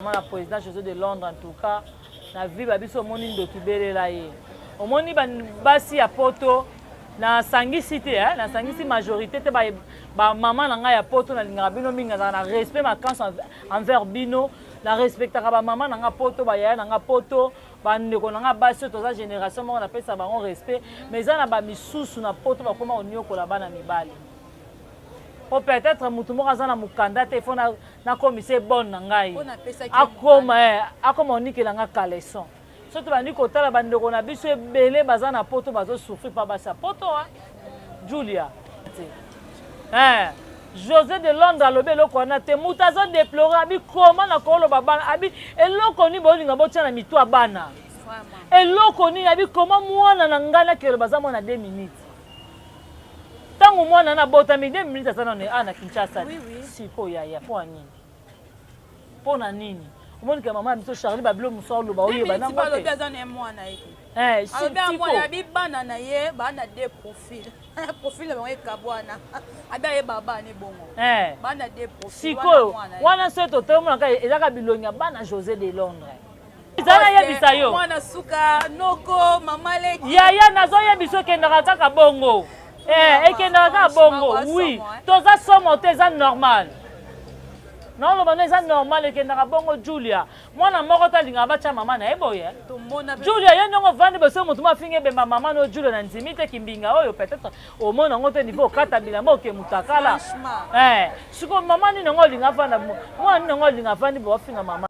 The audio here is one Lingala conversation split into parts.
La président José de Londres en tout cas na vie babiso moni ndokibele la ye omoni basi ya poto na sangi cité na sangi cité majorité te ba maman na nga ya poto na linga bino minga na respect makance envers bino na respectaka ba maman na nga poto ba ya na nga poto ba ndeko na nga basi to za génération mo na pesa bango respect mais za na ba misusu na poto ba koma onyoko la bana mibali. Ou peut-être mutu moko aza na mukanda te fo na commissaire bonne na ngai akoma onikela nga caleçon soki bandi kotala bandeko na biso ebele baza na poto bazosouffrir pa basi ya poto Julia José de Londres alobi eloko wana te mutu azodeplore abi koma na koloba bana abi eloko nini bolinga botia na mitu ya bana eloko nini abi koma mwana na ngai nakelo baza mwana 2 minutes tango mwana na botami 2 minutes sana na Kinshasa siko ya po nini pona nini omoni ke mama biso Charlie babilo muso loba oyeba na ngote baza na mwana yiki siko mwana bibana na ye bana de profil bango ekabwana ada ye baba ne bongo bana de profil siko wana seto te mona ka ezaka bilonya bana José de Londres izana yebisa yo mwana suka noko mama leki yaya nazo yebiso kendaka kaka bongo ekendaka bongo oui toza somo te eza normal non lobano eza normal ekendaka bongo Julia mwana moko talinga batya mama na ye boye Julia ye ndongo vandi bose motu mafinga ebemba mama no Julia na nzimi te kimbinga oyo peut-être omona yango te niveau okata bilamba oke mutakala siko mama nini yango olinga vanda mwana nini yango olinga vandi bo ofinga mama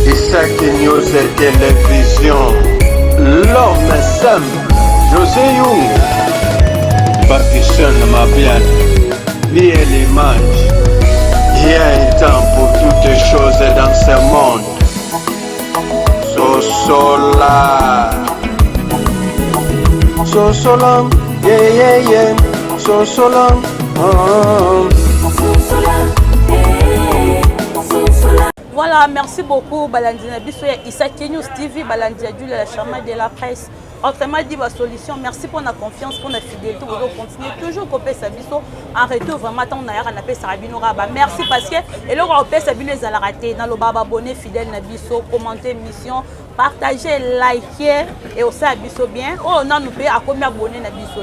Isaac News Télévision l'homme simple José Young Partition ma bien bien l'image il y a un temps pour toutes les choses dans ce monde Sosolam yeah Sosolam Voilà, merci beaucoup Balandina Bisso et Isaac News TV Balandia Jules la charmante de la presse. Autrement dit, ma solution, merci pour la confiance, pour la fidélité. Vous allez continuer toujours copier sa biso. Arrêtez vraiment, on a appelé Sarabino Raba. Merci parce que, et là, on a appelé Sabine les raté. Dans le baba abonné, fidèle Nabiso, commenter mission, partager, liker et aussi Nabiso bien. Oh, on a nous payé à combien abonné Nabiso.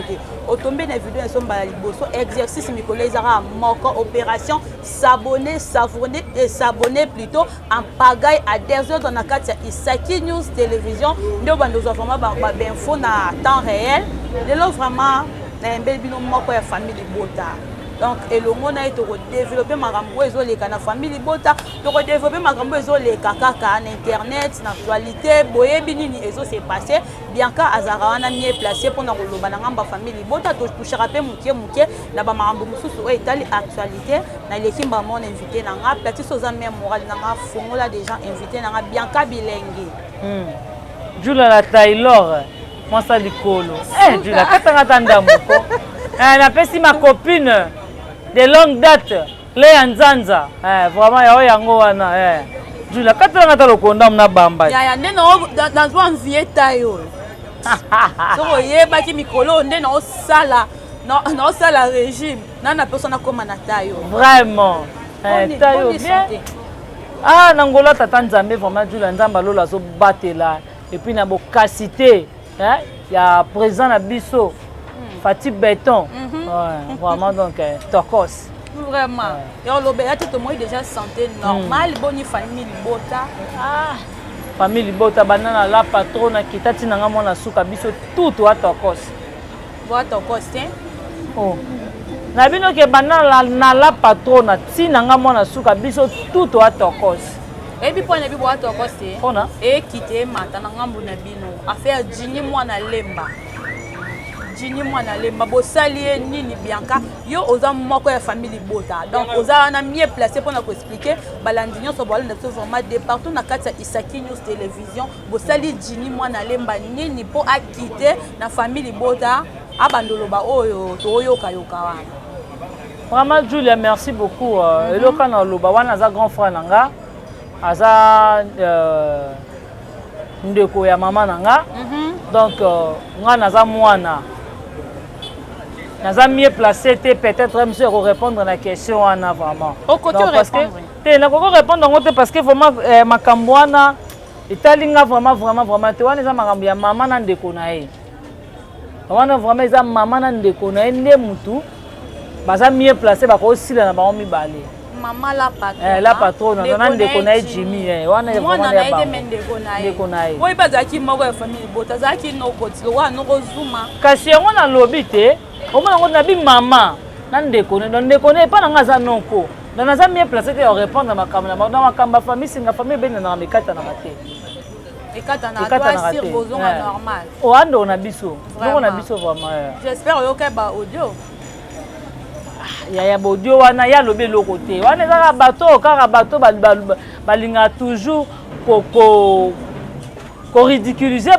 Au tomber la vidéo, ils sont baliboso. Exercice, mes collègues, moko opération, s'abonner, savonner et s'abonner plutôt en pagaille à 10h dans la carte Isaki News Télévision. Nous avons vraiment info na temps réel lelo vraiment na mbeli bino moko ya famille Bota donc elongo na to développer makambo ezoleka na famille Bota to développer makambo ezoleka kaka na internet na actualité boyebi nini ezo se passer Bianca azara wana mieux placé pour na koloba na ngamba famille Bota to touchera pe mukie na ba makambo mususu o etali actualité na lekimba mon invité na nga platiste oza même moral na nga fongola des gens invités na nga Bianca Bilengi Julia la Taylor moi ça likolo Julia katanga tanda moko na pesi ma copine de longue date Léa Nzanza vraiment ya yango wana Julia katanga ta lokonda na bamba ya ndeno dans un vieux tayo so yeba ki mikolo ndeno sala non sala régime na personne comme na tayo vraiment tayo bien nangola tata Nzambe vraiment Julia Nzamba lola so batela et puis na bokasité il y a présent na biso Fatih Béton vraiment donc Tokos vraiment et on l'obéit tout le monde déjà santé normale bonne famille Bota famille Bota banana la patronne kitati nanga mona suka biso tout à Tokos na bino ke banana na la patronne ti nanga mona suka biso tout à Tokos et puis pour na bi boato koste ona et quitter mata na ngambu na bino affaire jini mwana lemba bosali nini Bianca yo oza moko ya famille Bota donc oza na mieux placé pour na ko expliquer balandinyo so bola na vraiment de partout na kati ya Isaki News Télévision bosali jini mwana lemba nini po a quitter na famille Bota abandoloba oyo to yoka wana vraiment Julia merci beaucoup eloka na loba wana za grand frère nanga aza ndeko ya mama nanga donc nga naza mwana naza mieux placé peut-être monsieur répondre à la question wana vraiment au côté parce que te nakoko répondre ngo te parce que vraiment makambo wana etalinga vraiment te wana eza makambo ya mama na ndeko na ye wana vraiment eza mama na ndeko na ye nde mutu baza mieux placé bakosila na bango mibale Maman la patronne na ndeko na ye Jimmy wana vraiment ya bango ndeko na ye oyi bazalaki moko ya famille bota azalaki nokotilo wana nokozuma kasi yango nalobi te omona ngo nabi mama na ndeko ne epa na nga aza noko na naza mieux placé te ya répondre na makambo ya famille singa famille ebendanaka mekatanaka te ekatanaka te normal oandoko na biso ndoko na biso vraiment j'espère oyoka ba audio ya bodio wana ya lobi eloko te wana ezaka bato balinga toujours koridiculize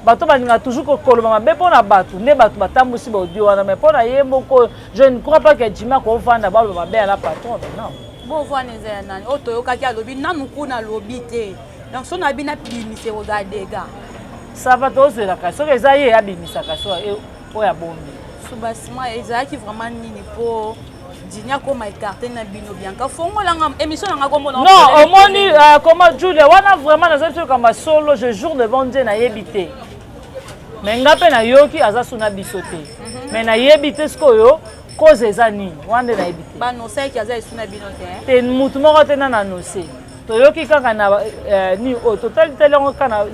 bato balinga toujours kokoloba mabe mpona bato nde bato batambusi baaudio wana mais mpona ye moko je ne crois pas que jima koofanda baloba mabe ala patron non bovwana eza ya nani oyo toyokaki alobi nanu kuna alobi te donc so na bino abimise koza dega sava tozwelaka soki eza ye abimisaka so oyo abombi subasima ezalaki vraiment nini mpo dinia koma écarté na bino bianka fongolanga émission nanga komona non omoni comment Julia wana vraiment naza biso kamba solo je jour devant Dieu nayebi te mais nga mpe nayoki aza suna biso te mais nayebi te sikoyo cause eza nini wana nde nayebi te banosaki aza esuna bino te mutu moko te na nanose toyoki kaka na ni totali telengo kaka na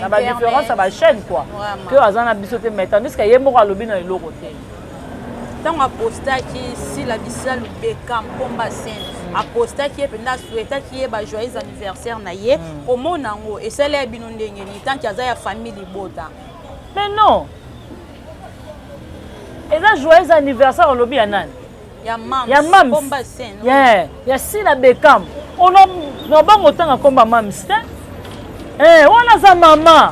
badifférence ya bachaîne quoi ke aza na biso te mais tandis que ye moko alobi na eloko te ntango apostaki sila bisila lubeka mpomba sene apostaki ye mpenza asuetaki ye bajoyeux anniversaire na ye omona yango esala ya bino ndenge nini tanki aza ya famille libota mais non eza joyeux anniversaire olobi ya nani ya mams ya sila bekam onobango otanga komba mams te wana aza mama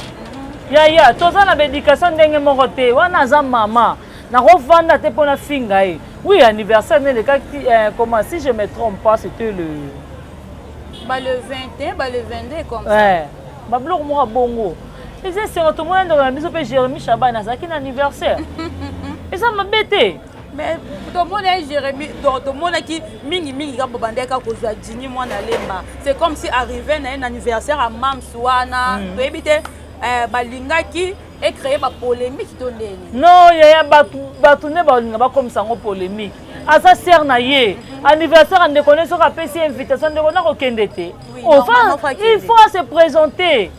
yaya toza na baéducation ndenge moko te wana aza mama nakovanda te mpona finga ye oui anniversaire ne lekaki comment si je me trompe pas c'était le 21 le 22 comme ça babiloko moko abongo eza esengo tomona ndeko na biso mpe Jérémy Chaban azalaki na anniversaire eza mabe te mais tomona Jérémy tomonaki mingi kaka babandeka kozwa dini mwana lemba c'est comme si arrivé na un anniversaire à mams wana toyebi te balingaki ecréer bapolémique to ndeni non yaya bato nde balinga bakomisa yango polémique aza ser na ye anniversaire ya ndeko ne soki apesi invitation ndeko na kokende te il faut se présenter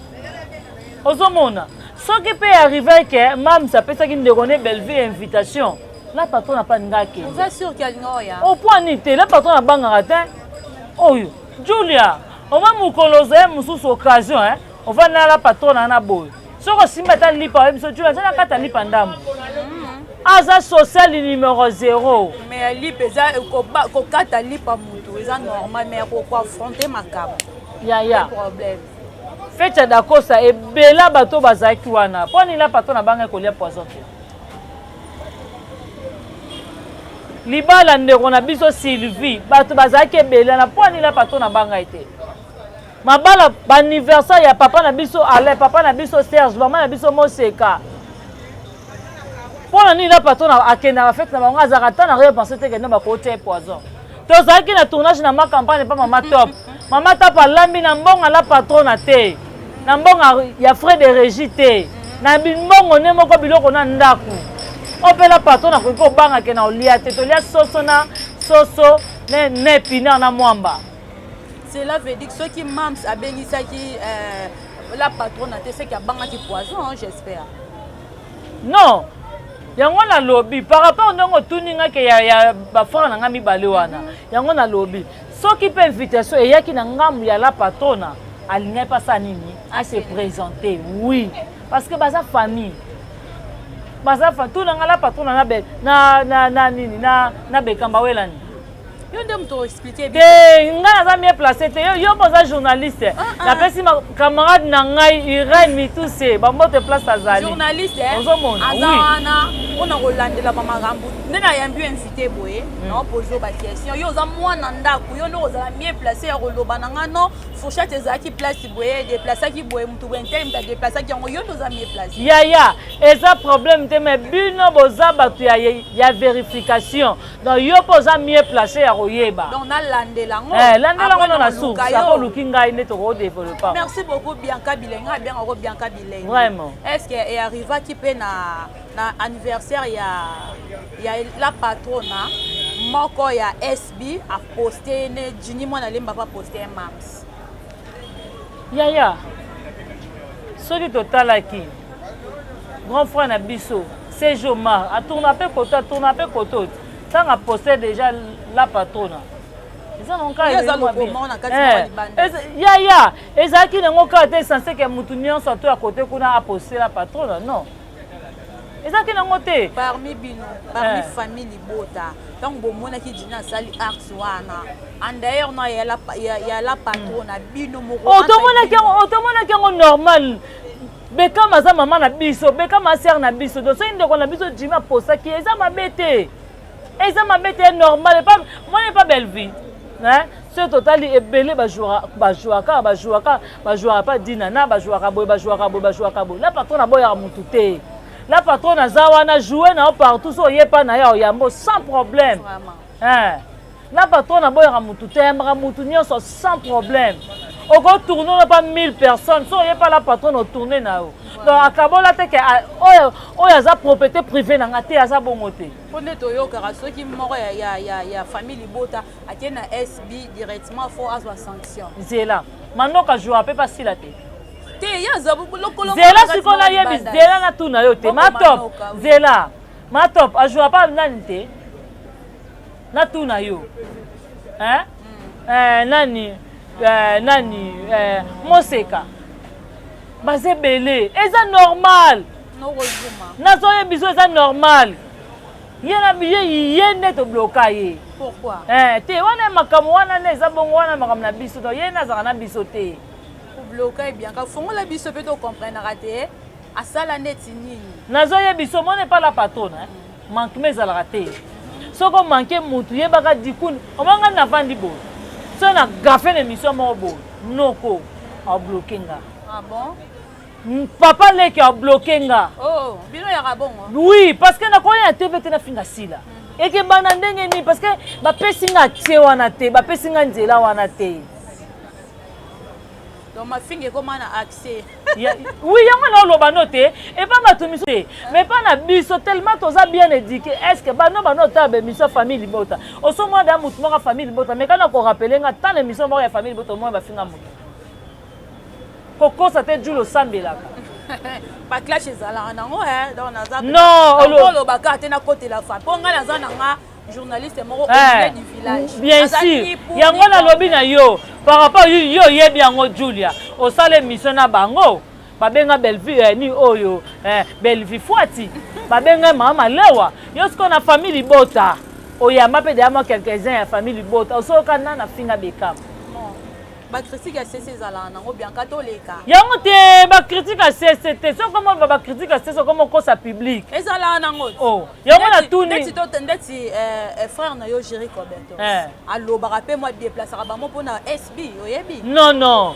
ozomona soki mpe arrivé ke mams apesaki ndeko ne belleville invitation la patron n'a pas ngaki. Vous êtes sûr qu'il y a une oya? Au point nité, la patron n'a pas ngaraté. Oh, Julia, on va nous coloser, nous sous occasion, hein. On va aller la patron à na boy. Si on se met à lipa, monsieur Julia, ça n'a pas à lipa ndam. Asa social numéro 0. Mais lipa, ça, kokata lipa mutu, c'est normal, mais pourquoi affronter ma cam? Ya. Problème. Faites d'accord ça et bela bateau bazaki wana. Poni la patron na banga kolia poisson. Libala ndeko na biso Sylvie bato bazaki ebele na poni la patron na banga ete mabala anniversaire ya papa na biso Ale papa na biso Serge maman na biso Moseka pona ni la patron akenda fête na bango azaka na rien penser te que na ba côté poison tozaki na tournage na ma campagne pas mama top alambi na mbonga la patron na te na mbonga ya frais de régie te na mbongo ne moko biloko na ndaku opela patron na ko banga ke na olia te tolia soso ne pina na mwamba. Cela veut dire que ceux qui mams a béni ça qui la patronne a c'est qu'il y a banga qui poison j'espère. Non. Yango na lobby par rapport ndongo tuninga ke ya ba frère na ngami bale wana. Yango na lobby. Ceux qui peut invitation et yaki na ngamu ya la patronne alinga pas ça nini à se présenter. Oui, parce que baza famille. Baza fa tout na la patronne na nini na bekamba welani. Yo ndem to expliquer bien. Nga na mieux placé te yo boza journaliste. Na pesi ma camarade na ngai Irène Mituse ba mote place azali. Journaliste ozomona. Oui. on a rolandela ba makambo ndena yambi invité boye na poser ba question yo za mwana ndako yo no za mieux placé ya koloba na ngano fourchette ezaki place boye déplacer ki boye mutu bente mta déplacer ki yo no za mieux placé ya eza problème te mais bino boza batu ya vérification donc yo poza mieux placé ya koyeba donc na landela ngo landela ngo na source ça ko lukinga ine to ko développer. Merci beaucoup Bianca Bilenga bien encore Bianca Bilenga vraiment est-ce que et arriva qui peut na anniversaire ya la patrona moko ya SB a posté ne Jini mwana lemba pa posté mams ya soki totalaki grand frère na biso c'est Joma a tourné pe koto ça a posté déjà la patrona ça non ka ya ezaki nango ka te censé que mutu nyonso to à côté kuna a posté la patrona non ezaki nango te parmi bino parmi famille Libota donc bomona ki dina sali axe wana and d'ailleurs na ya la patrona bino moko otomona ki normal beka maza mama na biso beka ma sœur na biso donc c'est ndeko na biso jima posa ki eza mabete normal pas moi n'est pas belle vie hein c'est total ebele ba jouera pas dinana ba jouera boy la patrona boya mutu te la patronne aza wana jouer na partout so yepa na ya yambo sans problème hein la patronne aboyaka mutu te yambaka mutu nyonso sans problème oko tourner pas 1000 personnes so yepa la patronne au tourner na yo donc akabola te ke oyo aza propriété privée na nga te aza bongo te pone toyokaka soki moko ya famille Libota atie na SB directement faut azwa sanction zela mandoka jouer pe pas sila te zela sikola yebi zela na tuna yo te matop zela matop ajouera pas nani te na tuna yo nani Moseka baze belé eza normal nazo yebiso eza normal yena biye yende to bloka ye pourquoi te wana makamu wana ne eza bongo wana makamu na biso to yena zaka na biso te bloquer bien ka fongo la biso peut comprendre raté à sala neti nini nazo yebiso mo ne pas la patronne manque mais la raté soko manquer mutu yebaka dikuni omanga na vandi bo so na gafé l'émission mo bo noko a bloquer nga ah bon papa leki a bloquer nga oh bino ya rabongo oui parce que na koya ya TVT na finga sila et que bana ndenge ni parce que ba pesinga tie wana te ba pesinga nzela wana te. Donc ma fille comment a accès oui yango na loba noté et pas batumiso mais pas na biso tellement toza bien éduqué est-ce que bano ta be miso famille Libota au so moi da mutu mo famille Libota mais kana ko rappeler nga tant l'émission mo ya famille Libota mo ba finga mutu koko ça te julo sambelaka pas clash ezala nango donc naza non loba ka te na côté la femme ponga naza nanga journaliste moko du village bien sûr yango na lobi na yo par rapport yo yebi yango Julia au sale mission na bango babenga Bellevue ni oyo Bellevue Fwati babenga mama lewa yo sko na famille Libota oyamba pe de quelques-uns ya famille Libota osoka na finga bekam ba critique à CC zala nango bien katoleka yango te ba critique à CCT so comment ba critique à CC comme ko sa public ezala nango oh yango na tuni ndeti frère na yo Jerry Roberto allo ba rappel moi déplacer ba mo pona SB oyebi non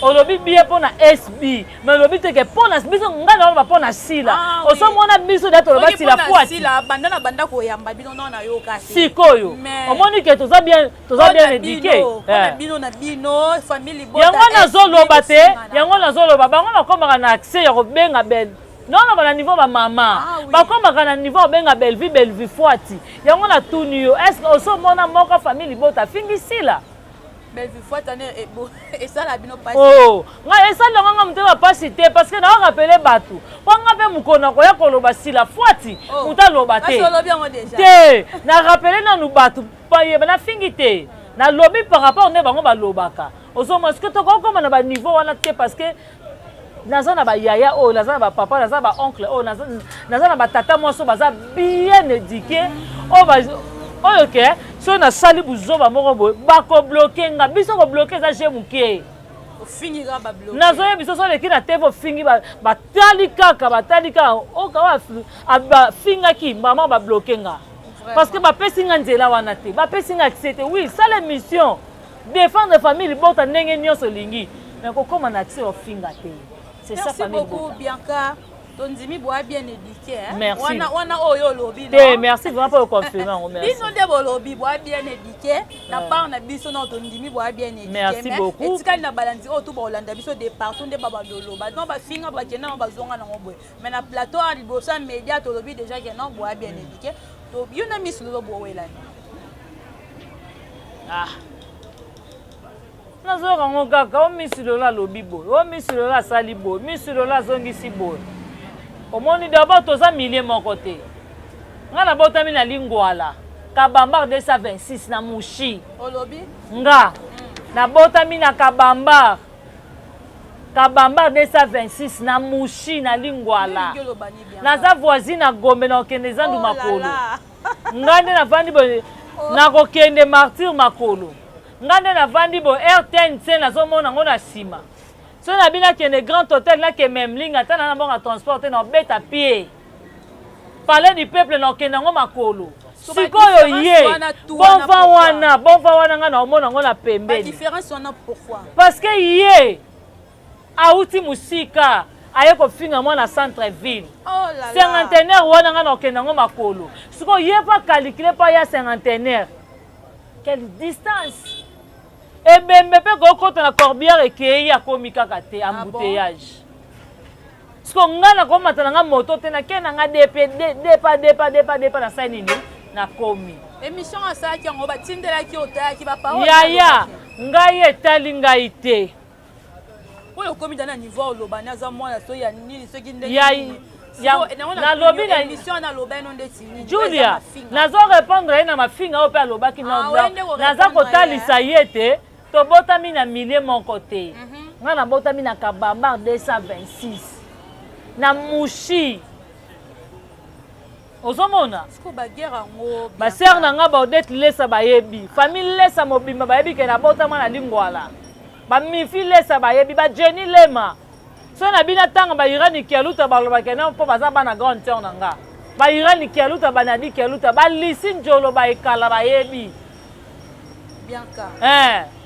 olobi bien pona SB mais lobi te ke pona biso ngana ba pona sila o so mona biso dato loba sila Fwati sila banda ko yamba bino na yo kasi sikoyo omoni ke toza bien éduqué bino na bino famille Libota yango nazoloba te yango nazoloba bango bakomaka na accès ya kobenga bel non na niveau ba mama bakomaka na niveau benga Bellevue Fwati yango na tuni yo est-ce que oso mona moko famille Libota fingisila Bellevue Fwati et ça la bino pas oh nga esa longa muteba pasi te parce que na rappeler batu ponga pe mukona ko ya koloba sila Fwati muta loba te te na rappeler na nu batu pa ye na fingite na lobby par rapport ne bango ba lobaka oso mo est-ce que to ko na ba niveau wana te parce que naza na ba yaya o naza na ba papa naza ba oncle o naza na ba tata mo so baza bien éduqué o ba oyoke so na sali buzoba moko boy ba ko bloquer nga biso ko bloquer za je mukie ofingira ba bloquer nazoye biso so leki na tv ofingi batali kaka okawa finga ki mama ba bloquer nga parce que bapesi nga nzela wana te bapesi nga accès te oui ça l'émission défendre famille bota ndenge nyonso lingi mais kokoma na accès ofinga te c'est ça famille merci beaucoup Bianca Tondimi boa bien éduqué hein. Merci. Wana oyo lobi non. Merci vraiment pour le compliment. Merci. Bino de bolobi boa bien éduqué. Na part na biso na Tondimi boa bien éduqué. Merci beaucoup. Et tika na balandi o to ba Olanda biso de partout de baba lolo. Ba non ba finga ba kena ba zonga na ngobwe. Mais na plateau a libosa média to lobi déjà que non boa bien éduqué. To bio na miss lolo boa welani. Ah. Nazo rango kaka o miss lola lobi bo. O miss lola sali bo. Miss lola zongisi bo. Omoni d'abord toza milieu mon côté. Nga na botami na lingwala. Kabambar 226 na Mushi. Olobi? Nga. Na botami na Kabambar. Kabambar 226 na Mushi na lingwala. Naza voisine na Gombe na okende zandu makolo. Nga nde na vandi bo na kokende martyr makolo. Nga nde na vandi bo RTNC na zomona ngo na sima. So na bina kende grand hôtel na ke memling atana na bonga transporter na beta pied. Palais du peuple na kende ngo makolo. Sikoyo ye. Bon va wana nga na omona ngo na pembe. La différence on a pourquoi? Parce que ye auti musika aye ko finga mo na centre ville. Oh là là. Cinquantenaire wana nga na kende ngo makolo. Sikoyo ye pas calculer pas ya cinquantenaire. Quelle distance? Et bien, je peux go na corbière et qu'il y a comme kaka embouteillage. Parce que nga na koma tanga moto te na kena nga depa na saini ni na komi. Émission à ça qui on va tindela ki ota ki ba parole. Ya nga yetali nga ite. Oyo komi dans niveau lobana za mwana so ya nini so ki ndenge. Na lobi na émission na lobano ndetini. Julia, nazo répondre na mafinga ope alobaki na naza kotalisa yete. To botami na milieu mon côté. Nga na botami na Kabambar 226. Na Mushi. Ozomona? Siko ba guerre ngo. Ba sœur na nga ba odet lesa ba yebi. Famille lesa mobimba ba yebi ke na botama na lingwala. Ba mifi lesa ba yebi ba Jenny Lema. So na bina tanga ba irani kialuta ba loba ke na po baza ba na grande sœur na nga. Ba irani kialuta ba na di kialuta ba lisi njolo ba ekala ba yebi. Bianca.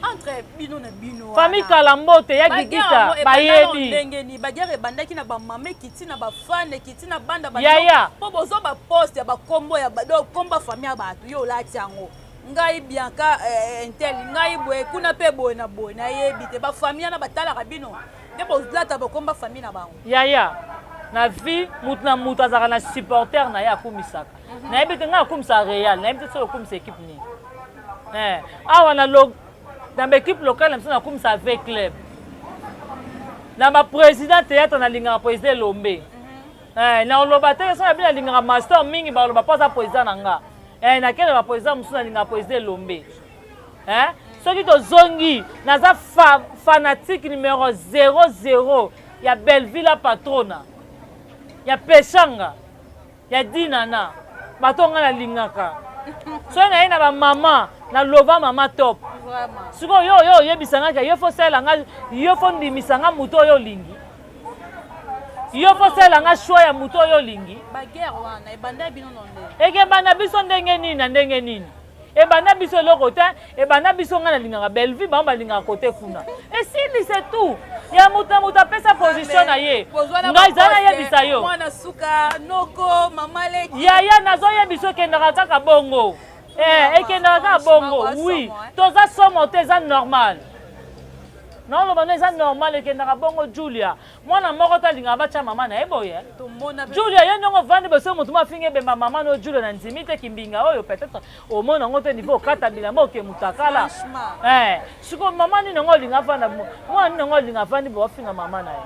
Entre bino na bino. Famille Kalambote ya gigita ba yebi. Ndenge ni bagere bandaki na ba mame kiti na ba fan kiti na banda ba. Ya. Po bozo ba poste ya ba kombo ya ba do komba famille ya batu yo lati yango. Ngai Bianca intel ngai boye kuna pe boye na yebi te ba famille na batala ka bino. De bo zlata ba komba famille na bango. Ya. Na vie mutna mutazaka na supporter na ya kumisaka. Na yebi te nga kumisa Real, na yebi te so kumisa équipe ni. Awa na dans l'équipe locale, nous avons avec club. Dans ma président théâtre, on a l'ingénieur président Lombe. Dans le bataille, on a bien l'ingénieur master mingi, on a pas président nanga. Na quel va président, nous avons l'ingénieur président Lombe. Ceux qui sont zongi, nous avons fanatique numéro 00. Il y a Belleville la patrona. Il y a Pechanga. Il y a Dinana. Batonga na lingaka. So na ina ba maman na lova mama top. Vraiment. Siko yo yebisanga ka yo fo sala nga yo fo ndimisanga muto yo lingi. Yo fo sala nga choix ya muto yo lingi. Ba guerre wana e banda bino nonde. Eke bana biso ndenge nini na ndenge nini. E bana biso lokota e bana biso nga na lingaka Belleville ba lingaka côté kuna. Et si c'est tout. Ya muta pesa position na ye. Ngai zana yebisa yo. Mwana suka noko mama leki. Ya nazo yebiso kendaka kaka bongo. Ekendaka bongo. Oui. Toza somo te za normal. Non lo bana za normal ekendaka bongo Julia. Mwana moko talinga bacha mama na eboye. Julia ye ndongo vandi beso mutu mafinge bemba mama no Julia na nzimite kimbinga oyo peut-être au mona ngote niveau kata bila moke mutakala. Siko mama ni ngo linga vanda mwana ngo linga vandi bo finga mama na ye.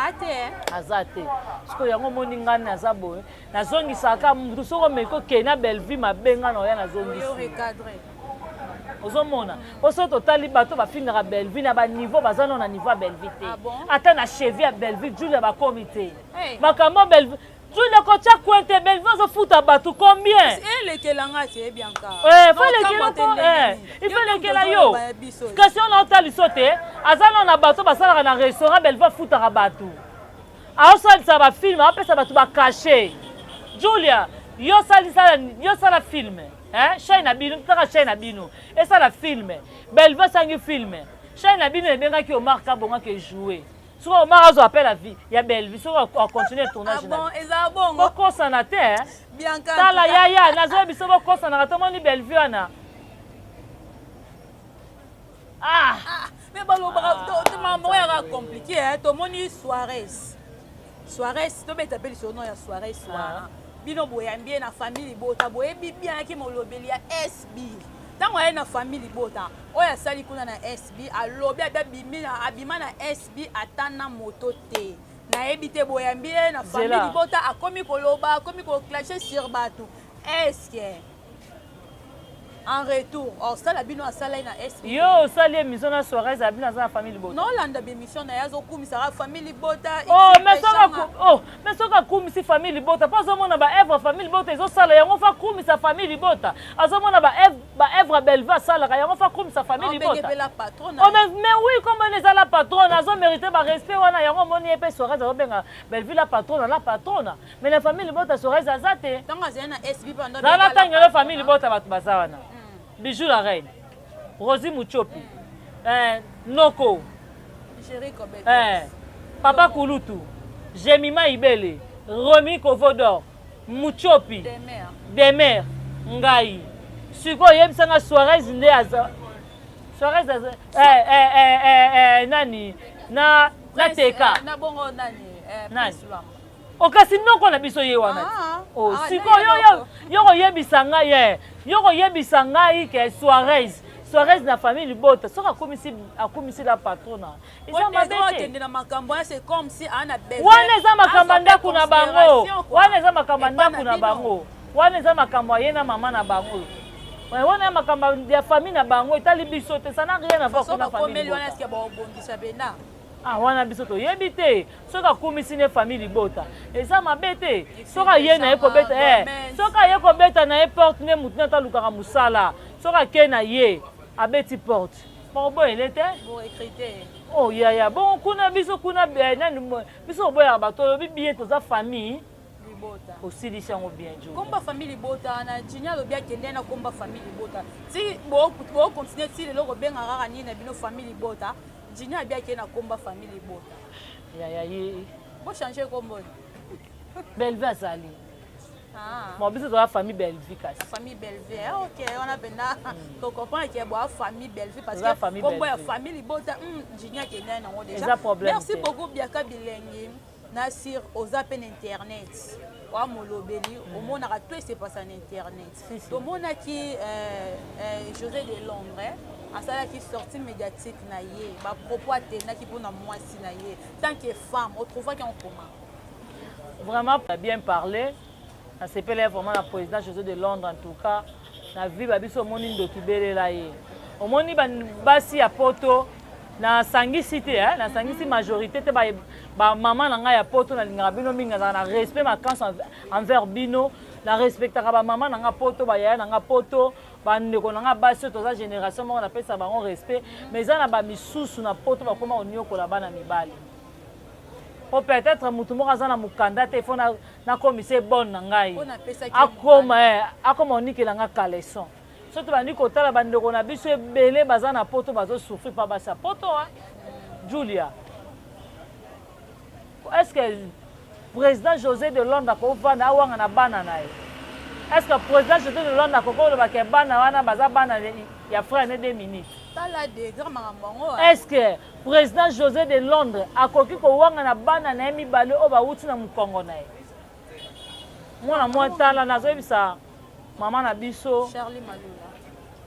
Ate azate siko yango moni ngani naza boye nazongisaka mutu soko meko kena Belleville mabenga na ya nazongisa ozomona oso totali bato bafingaka Belleville na ba niveau bazana na niveau ya Belleville te ata na cheville ya Belleville Julia ba comité makambo Belleville Julia kocha kwente Bellevue zo futa batu combien? Le kelanga c'est bien ka. Il faut le kela yo. Question na otali sote, azana na bato basala na restaurant Bellevue futa batu. Aosalisa ba film, apesa batu ba caché. Julia, yo sala film. Chaîne abino, taka chaîne abino. Et ça la film. Bellevue sangi film. Chaîne abino e benga ki Omar Kabonga ke jouer. Souvent Omar azo appelle la vie. Il y a Bellevue, so on continue le tournage. Ah bon, eza bon. Boko sanate bien ka. Tala ya nazo biso boko sanata to moni Bellevue ana. Mais bon to maman era compliqué to moni Suarez. Suarez to beta peli son nom ya Suarez wana. Bino boyambie na famille bota boyebi bien ki molobeli ya SB. Tango ya na famille bota oya sali kuna na SB alobi abima na SB atana moto te. Na ebite boyambie na famille bota akomi koloba akomi ko clasher sur batou. Est-ce que en retour ça la bino asala na SB yo sali émission na Suarez abina za famille bota non landa émission na yazo kumisa famille bota mais soka kumisi famille bota pas omona ba Evre famille bota ezo sala yango fa kumisa famille bota azomona ba Evre Bellevue sala yango fa kumisa famille bota mais oui comme on est la patronne azo mériter ba respect wana yango moni epé Suarez azobenga Bellevue la patronne mais la famille bota Suarez azate tanga zena SB pendant la tanga famille bota batu bazawana Bijou la reine, Rosie Muchopi, Noko, Papa Kouloutou, Jemima Ibele, Romy Kovodor, Muchopi, Demer, Ngai, Suko Yemsanga Suarez Ndeaza, Suarez Nani, na Teka, Nani. Okasi noko na biso ye wana. Siko yo yebisa ngai yo yebisa ngai ke Suarez na famille bota soka akomisi la patrona. Isa mabete na makambo c'est comme si ana bébé. Wana za makambo ndaku na bango. Wana za makambo ndaku na bango. Wana za makambo ye na mama na bango. Wana makambo ya famille na bango etali biso te ça n'a rien à voir na famille. Wana est-ce que ba obondisa bena? Wana biso to yebite soka kumisi ne famille bota eza mabete soka ye na eko beta soka ye ko beta na e porte ne mutuna ta lukaka musala soka ke na ye abeti porte bon elete bon écrité ya bon kuna biso kuna nani biso boya bato bibiye to za famille bota aussi lisango bien jo komba famille bota na jinya lo bien kende na komba famille bota si bo continuer si le logo benga rara ni na bino famille bota Jinya bien qui na combat famille bota. Ye. Bo changer combo. Bellevue azali. Bon biso to la famille Bellevue kasi. Famille Bellevue. OK, on a bena to comprendre que bo famille Bellevue parce que combo ya famille bota Jinya qui na ngo déjà. Merci beaucoup Biaka Bilengi. Nasir ozapen internet. Wa molobeli au mona ka tout c'est passé en internet. To mona ki José de Londres. Asala qui sortie médiatique na ye ba propos atena qui pour na moi si na ye tant que femme autrefois qu'on comment vraiment bien parlé ça s'appelle vraiment la président José de Londres en tout cas na vie ba biso moni ndo kibelela ye o moni basi ya poto na sangi cité na sangi si majorité te ba maman na nga ya poto na linga bino minga na respect ma quand envers bino la respectaka ba maman na nga poto ba ya na nga poto bandeko na nga basi to za génération moko na pesa bango respect mais za na ba misusu na poto ba koma onyokola bana mibali o peut-être mutu moko aza na mukanda te fo na commissaire bonne na ngai akoma onikela nga caleçon surtout bandi kotala bandeko na biso ebele baza na poto bazo souffrir pa basa poto Julia est-ce que président José de Londres akovanda awanga na bana na ye est-ce que président José de Londres akokoloba ke bana wana baza bana ya frère ne 2 minutes est-ce que président José de Londres akoki kowanga na bana na ye mibale oyo bawuti na mokongo na ye mwana mwa tala nazoyebisa mama na biso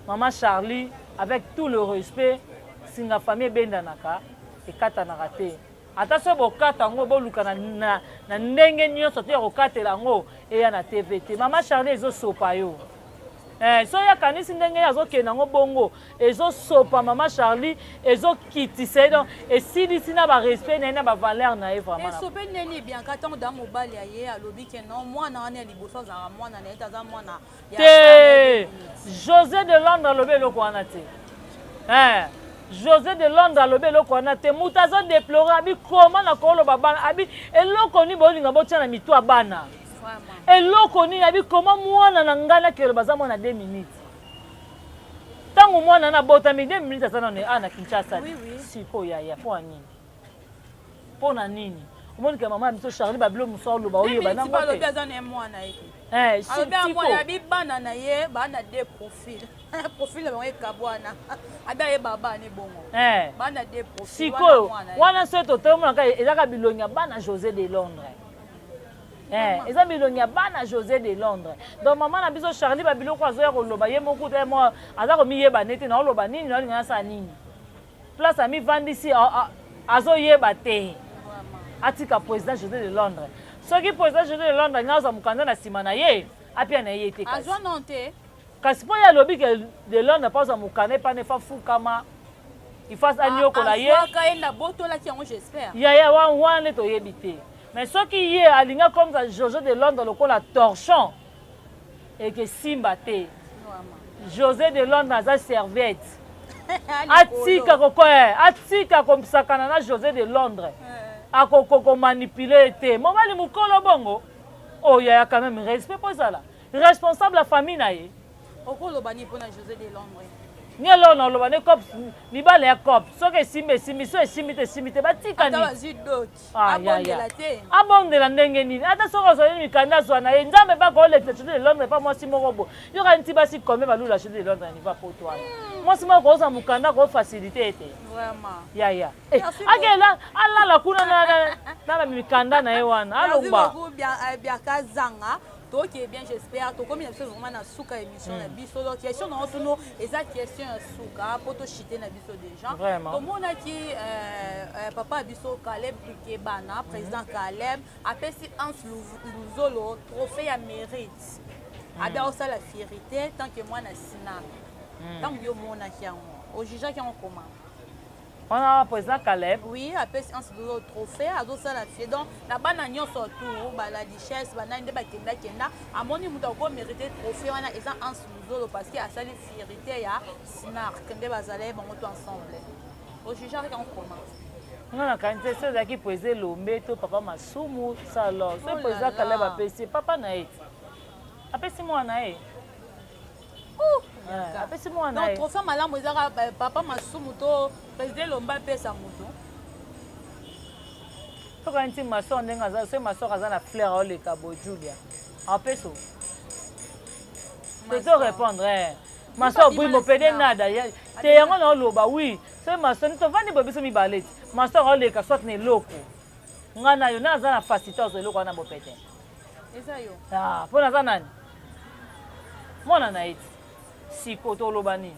Maman Charlie avec tout le respect singa famille bendanaka ekatanaka te ata so bokata ngo boluka na ndenge nyonso te kokatela ngo eya na TVT Maman Charlie ezosopa yo so ya kanisi ndenge azokenda ngo bongo ezosopa mama Charlie ezokitisa donc esilisi na ba respect na ba valeur na ye vraiment esope neni bien quand dans mobile ya ye alobi ke non mwana wana liboso za mwana na etaza mwana te José de Londres alobi eloko wana te José de Londres alobi eloko wana te mutu azo déploré abi comment na koloba bana abi eloko ni bolinga botia na mitu ya bana eloko nini abi comment mwana na ngana kelo baza mwana 2 minutes tango mwana na botami 2 minutes asana na Kinshasa siko ya po nini pona nini omoni ke mama biso Charlie babilo musolo ba oyo bana ngote alobi aza na mwana yeke alobi mwana abi bana na ye bana 2 profil profil bango ekabwana abi aye baba ne bongo bana 2 profil siko wana so totomona ka ezaka bilongi ya bana José de Londres eza bilongi ya bana José de Londres donc mama na biso Charlie babiloko azoya koloba ye moko te mo aza komiyeba nete na oloba nini na linga sa nini place ami vandisi azoyeba te atika président José de Londres soki président José de Londres ngaza mukanda na sima na ye apia na ye te azwa non te kasi po ya lobi ke de Londres pas mukanda pa ne fa fukama ifas anyoko la ye azwa kaenda botola ki yango j'espère ya wana to yebi te. Mais ce qui est aligné comme ça, José de Londres, le la torchon, et que Simba te. José de Londres a sa serviette. Atika comme ça, quand José de Londres. A koko manipuler te. Maman li mukolo bongo. Oh, il y a quand même respect pour ça là. Responsable la famille na ye. Okolo bani pour José de Londres. Ni alo na lo bane cop ni bale ya cop. So que simbe so simite batika ni. Atawazi dot. Abondela te. Abondela ndenge nini. Ata soko so ni mikanda so na ye nzambe ba ko le José de Londres pas moi si morobo. Yo ka nti basi comme ba lula José de Londres ni va pour toi. Moi si moi ko za mukanda ko facilité te. Vraiment. Ya. Akela alla la kuna na mikanda na ye wana. Alomba. Bien kazanga. Donc, bien, j'espère. Donc, comme il y a vraiment na souka émission, na biso. Donc, question dans tout exact question souka pour te chiter na biso des gens. Vraiment. Donc, on a qui papa biso Caleb Kebana, président Caleb, appelle si Hans Luzolo trophée à mérite. Abia aussi la fierté tant que moi na sina. Tant que yo mona qui au juge qui en comment. On a président Caleb. Oui, après un trophée, à ça la fille. Donc, là-bas, on a surtout la richesse, on a une kenda. À mon niveau, on a mérité trophée, on a un sous parce qu'il y a ça les fierté, il y a Sinar, Kende Bazalé, on est ensemble. Au juge, on commence. On a quand même ceux qui posaient l'ombeto, papa Masumu, ça alors. Ce président Caleb a payé, papa Naït. Après, c'est moi Naït. Donc, trophée malam, papa Masumu, président Lomba pesa muto. To quand tu m'as sonné, c'est ma soeur a la fleur au le cabo Julia. En peso. Je te répondre. Ma soeur oui me pédé nada. Te yango na loba oui. C'est ma soeur tu vas ni bobiso mi ballet. Ma soeur au le ka soit ne loko. Ngana yo na za na facilité zo loko na bo pété. Eza yo. Ah, pona za nani? Mona na it. Siko to lobani.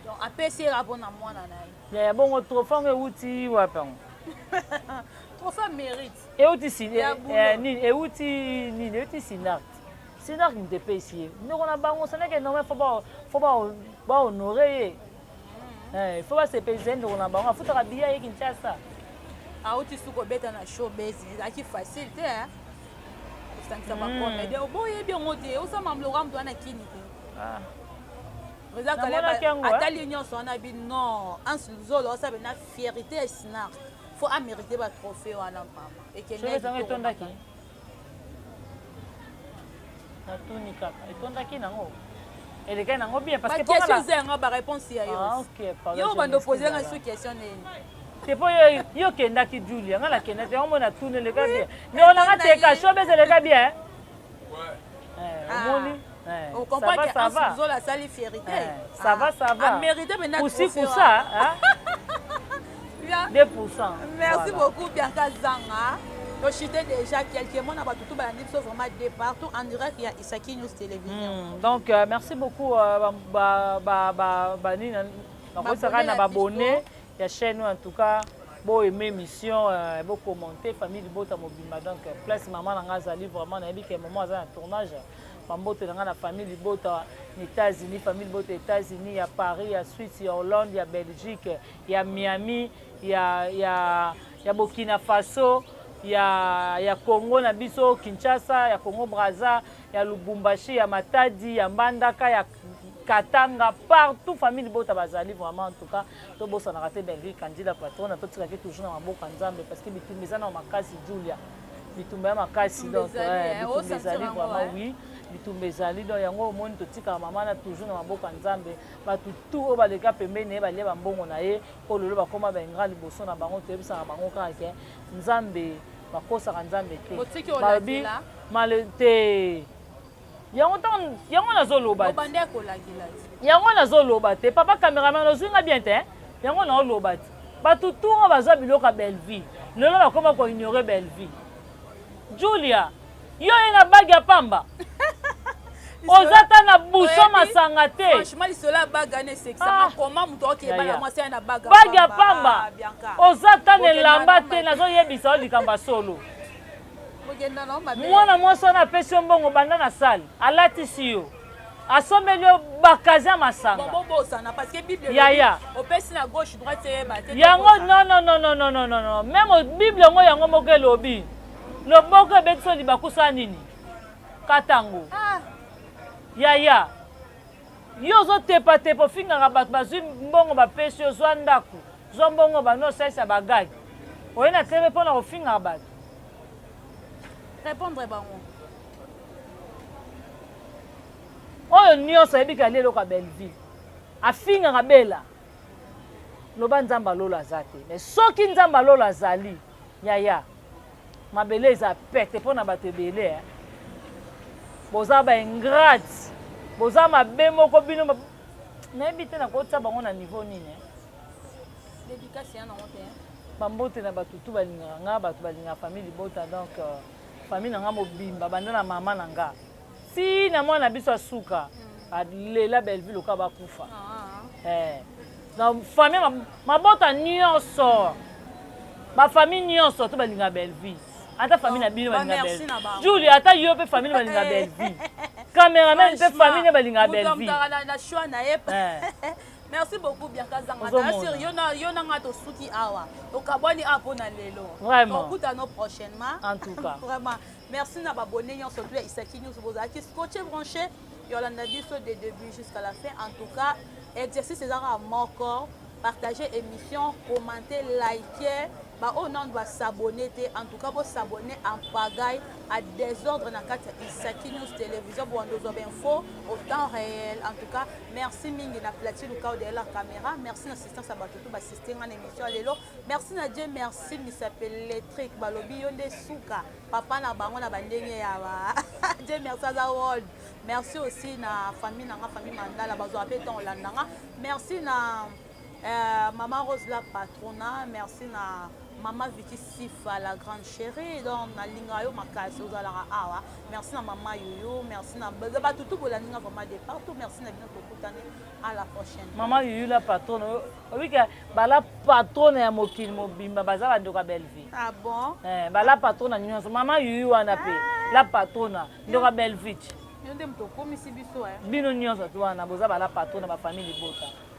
Donc après c'est rapport na mwana na ye. Ya bongo trophée euti wapang. Trophée mérite. Euti ni euti Sinar. Sinar qui te paye ici. Nous on a bango ça n'est que non mais faut pas honorer. Il faut pas se payer nous on a bango faut travailler avec Kinshasa. Ah outi suko beta na show base, aki facile te hein. Ça ne pas comme mais au boye bien ngote, o sa mamlo ram to na kini. Ah. Président Caleb atali nyonso na bi non en zolo ça be na fierté et Sinar. Faut mériter ba trophée wana mama. Et que les gens etondaki. Na tunika, etondaki nango. Et les gars nango bien parce que pour la question ba réponse ya yo. Ah OK, pardon. Yo bando poser une sous question nini. C'est pour yo kendaki Julia, ngala kendaki on mona tourner les gars bien. Mais on a raté ka show mais les gars bien. Ouais. Moni. On comprend que ça va. La salle fierté. Ça va. À mériter maintenant. Aussi pour ça, hein. 2%. Merci beaucoup, Bianca Zanga. Je chutais déjà quelques mots, on a tout vraiment de partout en direct, il y a Isaki News Télévision. Donc, merci beaucoup, abonné, il y a chaîne en tout cas, bon aimer émission, bon commenter, famille de Bota Mobima. Donc, place maman Nangazali, vraiment, on a dit que maman a un tournage. bambote na nga na famille libota na États-Unis, famille libota États-Unis, ya Paris, ya Suisse, ya Hollande, ya Belgique, ya Miami, ya Burkina Faso, ya Congo na biso Kinshasa, ya Congo Brazza, ya Lubumbashi, ya Matadi, ya Mbandaka, ya Katanga, partout famille libota bazali vraiment en tout cas to bossa na raté Belgique candidat patron na to tikaki toujours na maboka nzambe parce que bitumeza na makasi Julia bitumba ya makasi donc bitumezali vraiment oui bitumezali donc yango omoni totika mama na toujours na maboka nzambe batu tout o baleka pembeni balie bambongo na ye ko lolo bakoma bengra liboso na bango tebisa na bango kaka nzambe bakosaka nzambe te babi malete yango nazoloba yango nazoloba te papa cameraman ozinga bien te yango naoloba te bato tour bazwa biloko ya Belleville lelo bakoma koignore Belleville Julia yo ye na bage ya pamba oza ta na buso masanga te bage ya pamba oza ta na elamba te nazoyebisa o likambo solo mwana mwasi wana apesi yo mbongo banda na sale alatisi yo asomeli yo bakazi ya masanga yaya yango non meme bible yango yango moko elobi loboko ebeti so libakusa nini katango yaya yo ozotepatepa ofingaka bato bazwi mbongo bapesi yo zwa ndako zwa mbongo banosalisa bagage oye na tebe mpona kofingaka bato répondre bango oyo nyonso ayebika leloko ya Belleville afingaka bela loba nzambe alolo aza te mais soki nzambe alolo azali yaya mabele eza pete mpo na bato ebele boza baingrate boza mabe moko bino nayebi te nakotia bango na niveau nini bambote na bato tu balingaka nga bato balingaka famille libota donc famille na nga mobimba banda na mama na nga si na mwana biso asuka alela Belleville oka bakufa na famille mabota nyonso bafamille nyonso to balingaka Belleville ata famille na bino balingaka Belleville Julie ata yo mpe famille balingaka Belleville cameraman mpe famille balingaka Belleville. Merci beaucoup Bianca Zangata. Sur yona ngato suki awa. Okabwani apo na lelo. Vraiment. Écoute à nous prochainement. En tout cas. Vraiment. Merci na babonné yon surtout Isaki News Bozaki scotché branché Yolanda biso de début jusqu'à la fin. En tout cas, exercice c'est à mon corps, partager émission, commenter, liker. Bah on doit s'abonner en tout cas vous s'abonner en pagaille à désordre na carte Isaki News télévision pour nous avoir info au temps réel. En tout cas merci mingi na platine au cas de la caméra, merci l'assistance à batutu ba assister en émission lelo, merci na Dieu, merci mi s'appelle électrique balobi yonde suka papa na bango na bandenge ya ba Dieu merci à world. Merci aussi na famille na famille Mandala bazo appelé ton landanga, merci na maman Rose la patrona, merci na maman Vicky Sifa la grande chérie donc na linga yo makasi ozalaka awa, merci na maman Yoyo, merci na ba tout pour la linga vraiment de partout, merci na bien kokutane à la prochaine. Maman Yoyo la patronne oui que ba la patronne ya mokili mobimba baza ba ndoka Belleville. Ah bon? Ba la patronne nyonso maman Yoyo wana pe la patronne ndoka Belleville. Yonde mtoko misi biso bino nyonso to wana boza ba la patronne ba famille libota.